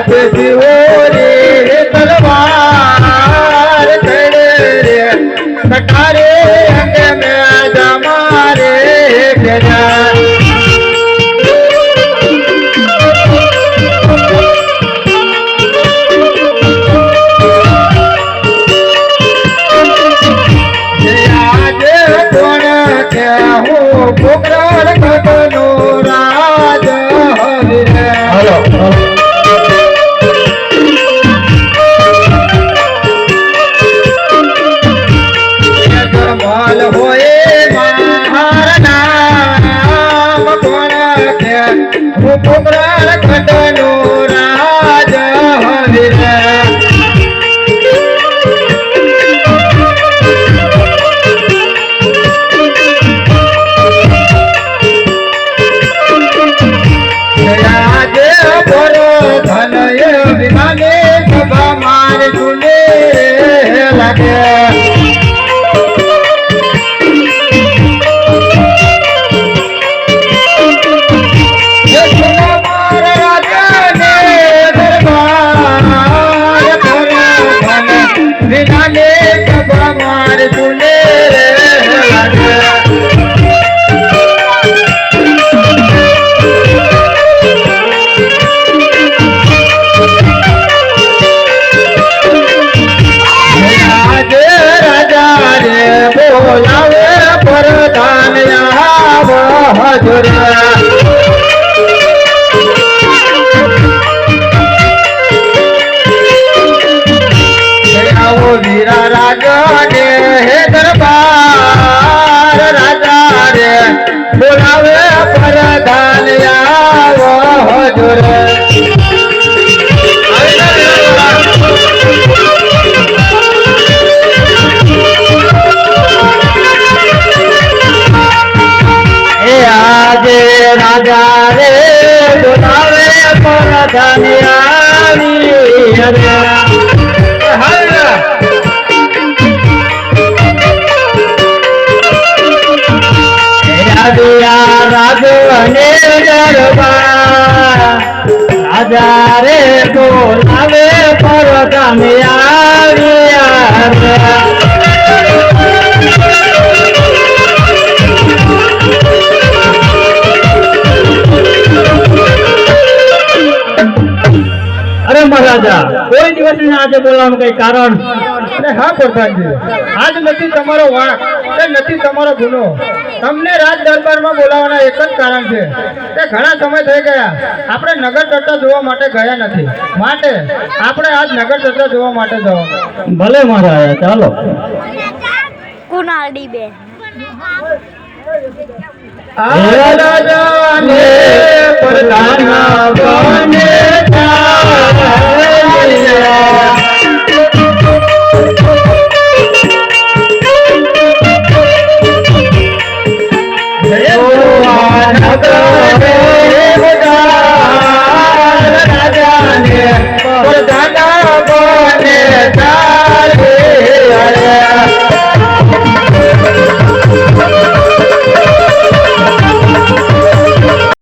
શિવો રે તલવાર ચડે રે કટારે અંગ મેં જમારે ગજા પોકરણ ઘટનો રાજ હરે જમલ હોય માર નામ કોણ કે હું પોકરણ ઘટનો રાજ હરે વિમાને સભા માર સુને લાગે માર રાજાને દરબાર વિમાને સભા માર સુને લાગે બોલાવે પરધાન આવ હજુર આવો વીરા રાજા ને હે દરબાર રાજા રે બોલાવે પરધાન આવ હજુર આજે રાજા રે બોલાવે પરધાન આવી રાજને દરબાર રાજા રે બોલાવે પરધાન આવી અરે મહારાજા કોઈ દિવસ આજે બોલવાનું કઈ કારણ અરે હા પ્રધાનજી આજ નથી તમારો વાંક નથી તમારો ગુનો તમને રાજ દરબારમાં બોલાવવાના એક જ કારણ છે કે ઘણા સમય થઈ ગયા આપણે નગર ચર્ચા જોવા માટે ગયા નથી માટે આપણે આજ નગર ચર્ચા જોવા માટે જવાનું ભલે મહારાજા ચાલો કુનાડી બે રાજાને પ્રધાન બને